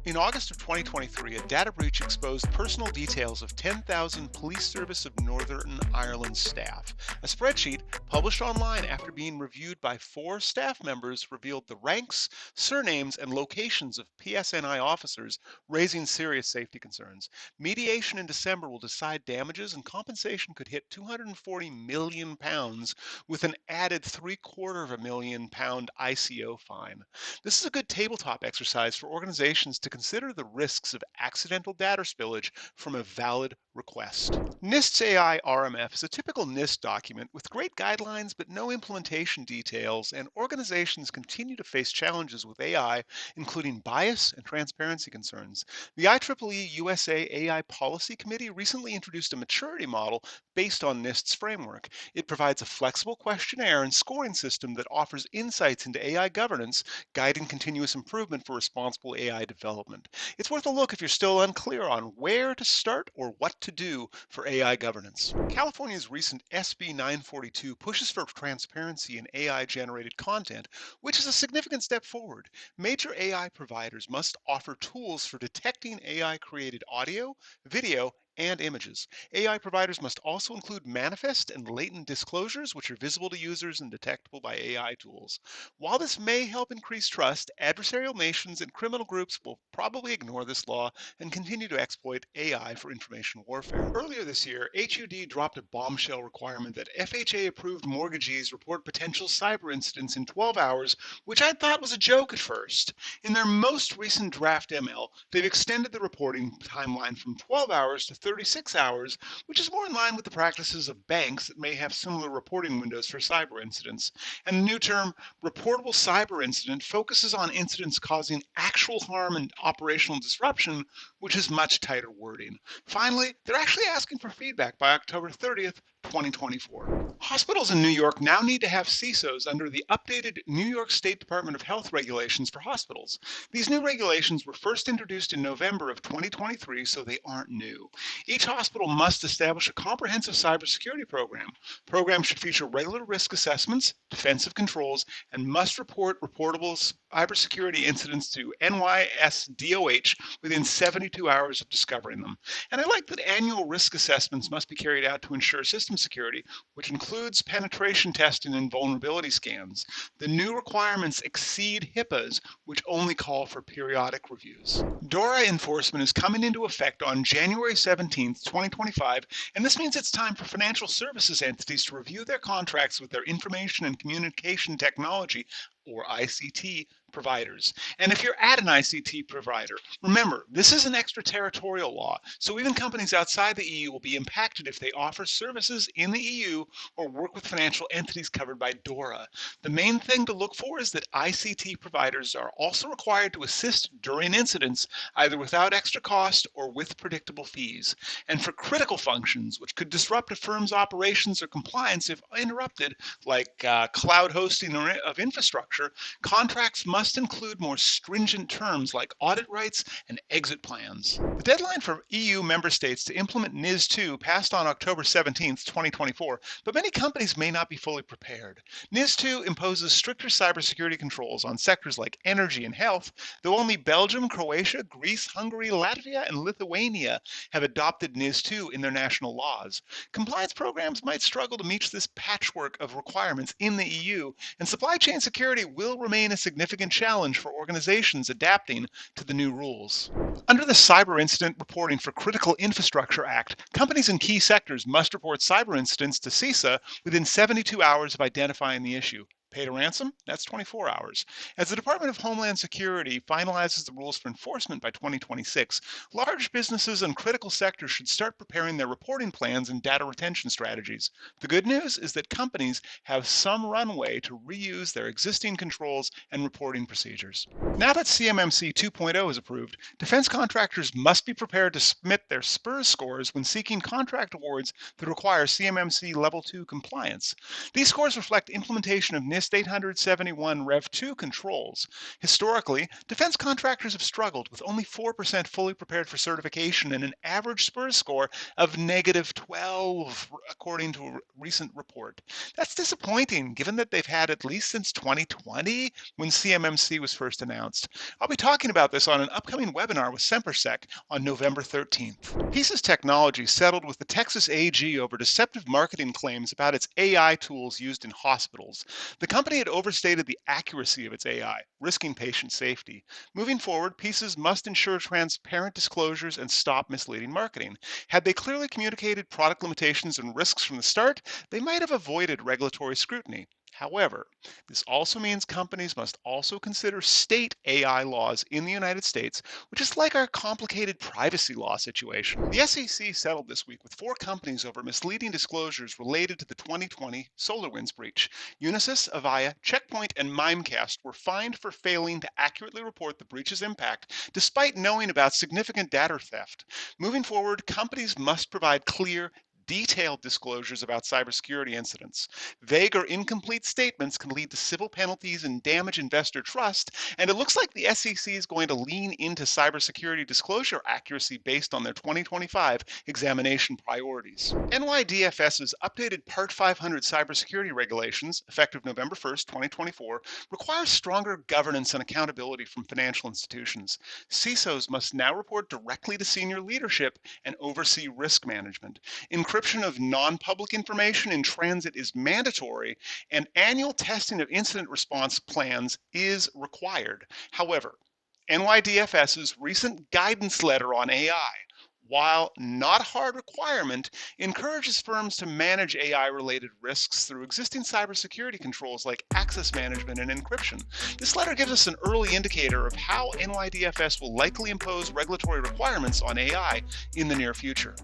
In August of 2023, a data breach exposed personal details of 10,000 Police Service of Northern Ireland staff. A spreadsheet published online after being reviewed by 4 staff members revealed the ranks, surnames, and locations of PSNI officers, raising serious safety concerns. Mediation in December will decide damages, and compensation could hit £240 million, with an added £750,000 ICO fine. This is a good tabletop exercise for organizations to consider the risks of accidental data spillage from a valid request. NIST's AI RMF is a typical NIST document with great guidelines but no implementation details, and organizations continue to face challenges with AI, including bias and transparency concerns. The IEEE USA AI Policy Committee recently introduced a maturity model based on NIST's framework. It provides a flexible questionnaire and scoring system that offers insights into AI governance, guiding continuous improvement for responsible AI development. It's worth a look if you're still unclear on where to start or what to do for AI governance. California's recent SB 942 pushes for transparency in AI-generated content, which is a significant step forward. Major AI providers must offer tools for detecting AI-created audio, video, and images. AI providers must also include manifest and latent disclosures, which are visible to users and detectable by AI tools. While this may help increase trust, adversarial nations and criminal groups will probably ignore this law and continue to exploit AI for information warfare. Earlier this year, HUD dropped a bombshell requirement that FHA-approved mortgagees report potential cyber incidents in 12 hours, which I thought was a joke at first. In their most recent draft ML, they've extended the reporting timeline from 12 hours to 36 hours, which is more in line with the practices of banks that may have similar reporting windows for cyber incidents. And the new term, reportable cyber incident, focuses on incidents causing actual harm and operational disruption, which is much tighter wording. Finally, they're actually asking for feedback by October 30th, 2024. Hospitals in New York now need to have CISOs under the updated New York State Department of Health regulations for hospitals. These new regulations were first introduced in November of 2023, so they aren't new. Each hospital must establish a comprehensive cybersecurity program. Programs should feature regular risk assessments, defensive controls, and must report reportable cybersecurity incidents to NYSDOH within 72 hours of discovering them. And I like that annual risk assessments must be carried out to ensure system security, which includes penetration testing and vulnerability scans. The new requirements exceed HIPAA's, which only call for periodic reviews. DORA enforcement is coming into effect on January 17, 2025, and this means it's time for financial services entities to review their contracts with their information and communication technology, or ICT, providers. And if you're at an ICT provider, remember, this is an extraterritorial law, so even companies outside the EU will be impacted if they offer services in the EU or work with financial entities covered by DORA. The main thing to look for is that ICT providers are also required to assist during incidents, either without extra cost or with predictable fees. And for critical functions, which could disrupt a firm's operations or compliance if interrupted, like cloud hosting of infrastructure, contracts must include more stringent terms like audit rights and exit plans. The deadline for EU member states to implement NIS2 passed on October 17, 2024, but many companies may not be fully prepared. NIS2 imposes stricter cybersecurity controls on sectors like energy and health, though only Belgium, Croatia, Greece, Hungary, Latvia, and Lithuania have adopted NIS2 in their national laws. Compliance programs might struggle to meet this patchwork of requirements in the EU, and supply chain security will remain a significant challenge for organizations adapting to the new rules. Under the Cyber Incident Reporting for Critical Infrastructure Act, companies in key sectors must report cyber incidents to CISA within 72 hours of identifying the issue. Paid a ransom? That's 24 hours. As the Department of Homeland Security finalizes the rules for enforcement by 2026, large businesses and critical sectors should start preparing their reporting plans and data retention strategies. The good news is that companies have some runway to reuse their existing controls and reporting procedures. Now that CMMC 2.0 is approved, defense contractors must be prepared to submit their SPURS scores when seeking contract awards that require CMMC Level 2 compliance. These scores reflect implementation of NIST 871 Rev 2 controls. Historically, defense contractors have struggled with only 4% fully prepared for certification and an average SPURS score of -12, according to a recent report. That's disappointing, given that they've had at least since 2020, when CMMC was first announced. I'll be talking about this on an upcoming webinar with Sempersec on November 13th. Pieces Technology settled with the Texas AG over deceptive marketing claims about its AI tools used in hospitals. The company had overstated the accuracy of its AI, risking patient safety. Moving forward, Pieces must ensure transparent disclosures and stop misleading marketing. Had they clearly communicated product limitations and risks from the start, they might have avoided regulatory scrutiny. However, this also means companies must also consider state AI laws in the United States, which is like our complicated privacy law situation. The SEC settled this week with 4 companies over misleading disclosures related to the 2020 SolarWinds breach. Unisys, Avaya, Checkpoint, and Mimecast were fined for failing to accurately report the breach's impact, despite knowing about significant data theft. Moving forward, companies must provide clear, detailed disclosures about cybersecurity incidents. Vague or incomplete statements can lead to civil penalties and damage investor trust, and it looks like the SEC is going to lean into cybersecurity disclosure accuracy based on their 2025 examination priorities. NYDFS's updated Part 500 cybersecurity regulations, effective November 1st, 2024, require stronger governance and accountability from financial institutions. CISOs must now report directly to senior leadership and oversee risk management. Encryption of non-public information in transit is mandatory, and annual testing of incident response plans is required. However, NYDFS's recent guidance letter on AI, while not a hard requirement, encourages firms to manage AI-related risks through existing cybersecurity controls like access management and encryption. This letter gives us an early indicator of how NYDFS will likely impose regulatory requirements on AI in the near future.